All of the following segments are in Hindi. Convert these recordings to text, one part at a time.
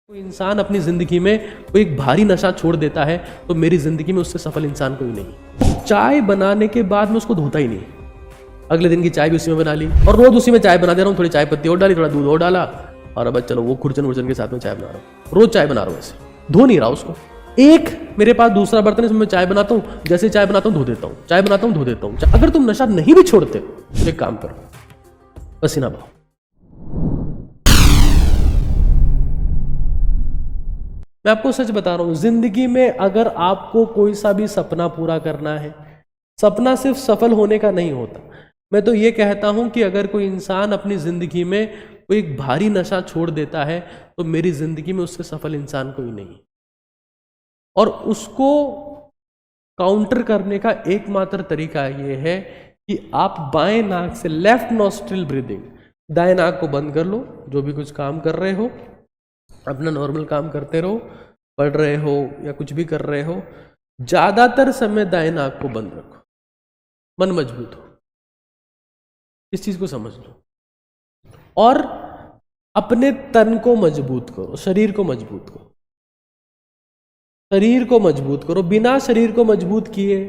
कोई इंसान अपनी ज़िंदगी में कोई एक भारी नशा छोड़ देता है तो मेरी ज़िंदगी में उससे सफल इंसान कोई नहीं। चाय बनाने के बाद मैं उसको धोता ही नहीं, अगले दिन की चाय भी उसी में बना ली और रोज़ उसी में चाय बना दे रहा हूँ। थोड़ी चाय पत्ती और डाली, थोड़ा दूध और डाला और अब चलो वो खुरचन वुरचन के साथ में चाय बना रहा हूँ। रोज़ चाय बना रहा हूँ, ऐसे धो नहीं रहा उसको। एक मेरे पास दूसरा बर्तन है, इसमें मैं चाय बनाता हूँ, जैसे चाय बनाता हूँ धो देता हूँ, चाय बनाता हूँ धो देता हूँ। अगर तुम नशा नहीं भी छोड़ते तो एक काम करो, पसीना बहाओ। मैं आपको सच बता रहा हूं, जिंदगी में अगर आपको कोई सा भी सपना पूरा करना है, सपना सिर्फ सफल होने का नहीं होता। मैं तो ये कहता हूं कि अगर कोई इंसान अपनी जिंदगी में कोई एक भारी नशा छोड़ देता है तो मेरी जिंदगी में उससे सफल इंसान कोई नहीं। और उसको काउंटर करने का एकमात्र तरीका ये है कि आप बाएं नाक से, लेफ्ट नॉस्ट्रिल ब्रीदिंग, दाएं नाक को बंद कर लो। जो भी कुछ काम कर रहे हो अपना नॉर्मल काम करते रहो, पढ़ रहे हो या कुछ भी कर रहे हो, ज्यादातर समय दाएं नाक को बंद रखो, मन मजबूत हो। इस चीज को समझ लो और अपने तन को मजबूत करो, शरीर को मजबूत करो, शरीर को मजबूत करो। बिना शरीर को मजबूत किए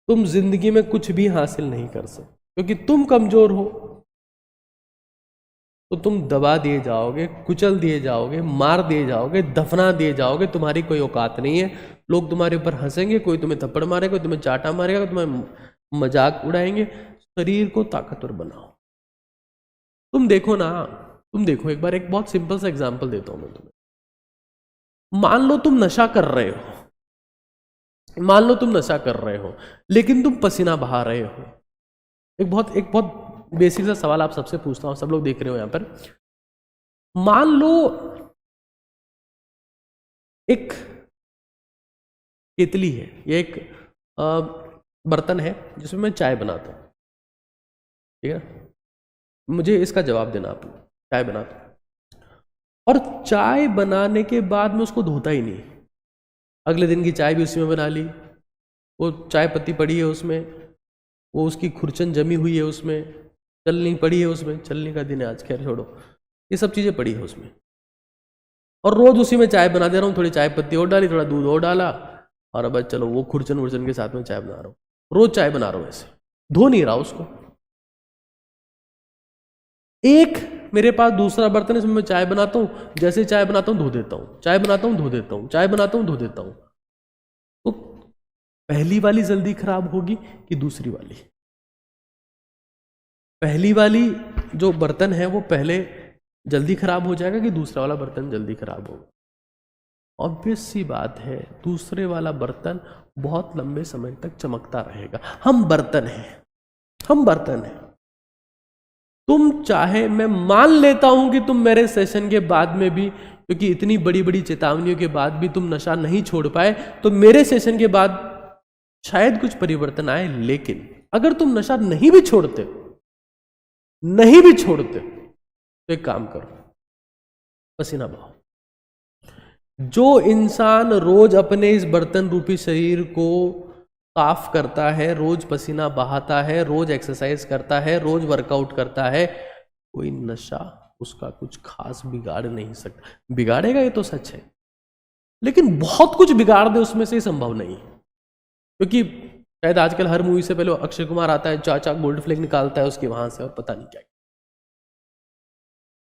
तुम जिंदगी में कुछ भी हासिल नहीं कर सकते, क्योंकि तुम कमजोर हो तो तुम दबा दिए जाओगे, कुचल दिए जाओगे, मार दिए जाओगे, दफना दिए जाओगे। तुम्हारी कोई औकात नहीं है। लोग तुम्हारे ऊपर हंसेंगे, कोई तुम्हें थप्पड़ मारेगा, कोई तुम्हें चाटा मारेगा, तुम्हें मजाक उड़ाएंगे। शरीर को ताकतवर बनाओ। तुम देखो ना, तुम देखो एक बार, एक बहुत सिंपल सा एग्जांपल देता हूं मैं तुम्हें। मान लो तुम नशा कर रहे हो, मान लो तुम नशा कर रहे हो लेकिन तुम पसीना बहा रहे हो। एक बहुत बेसिक सा सवाल आप सबसे पूछता हूं, सब लोग देख रहे हो यहां पर। मान लो एक केतली है, ये एक बर्तन है जिसमें मैं चाय बनाता हूं, ठीक है। मुझे इसका जवाब देना आप लोग। चाय बनाता हूं और चाय बनाने के बाद मैं उसको धोता ही नहीं, अगले दिन की चाय भी उसी में बना ली। वो चाय पत्ती पड़ी है उसमें, वो उसकी खुरचन जमी हुई है उसमें, चलनी पड़ी है उसमें, चलनी का दिन है आज, खैर छोड़ो, ये सब चीज़ें पड़ी है उसमें और रोज़ उसी में चाय बना दे रहा हूँ। थोड़ी चाय पत्ती और डाली, थोड़ा दूध और डाला और अब चलो वो खुरचन वुरचन के साथ में चाय बना रहा हूँ। रोज़ चाय बना रहा हूँ, ऐसे धो नहीं रहा उसको। एक मेरे पास दूसरा बर्तन है, इसमें मैं चाय बनाता हूँ, जैसे चाय बनाता हूँ धो देता हूँ, चाय बनाता हूँ धो देता हूँ, चाय बनाता हूँ धो देता हूँ। तो पहली वाली जल्दी खराब होगी कि दूसरी वाली? पहली वाली जो बर्तन है वो पहले जल्दी खराब हो जाएगा कि दूसरा वाला बर्तन जल्दी खराब होगा? ऑब्वियस सी बात है, दूसरे वाला बर्तन बहुत लंबे समय तक चमकता रहेगा। हम बर्तन हैं, हम बर्तन हैं। तुम चाहे, मैं मान लेता हूं कि तुम मेरे सेशन के बाद में भी, क्योंकि इतनी बड़ी बड़ी चेतावनियों के बाद भी तुम नशा नहीं छोड़ पाए, तो मेरे सेशन के बाद शायद कुछ परिवर्तन आए। लेकिन अगर तुम नशा नहीं भी छोड़ते तो एक काम करो, पसीना बहाओ। जो इंसान रोज अपने इस बर्तन रूपी शरीर को साफ करता है, रोज पसीना बहाता है, रोज एक्सरसाइज करता है, रोज वर्कआउट करता है, कोई नशा उसका कुछ खास बिगाड़ नहीं सकता। बिगाड़ेगा ये तो सच है, लेकिन बहुत कुछ बिगाड़ दे उसमें से संभव नहीं है। क्योंकि शायद आजकल हर मूवी से पहले अक्षय कुमार आता है, चाचा गोल्ड फ्लेग निकालता है उसके वहां से और पता नहीं क्या।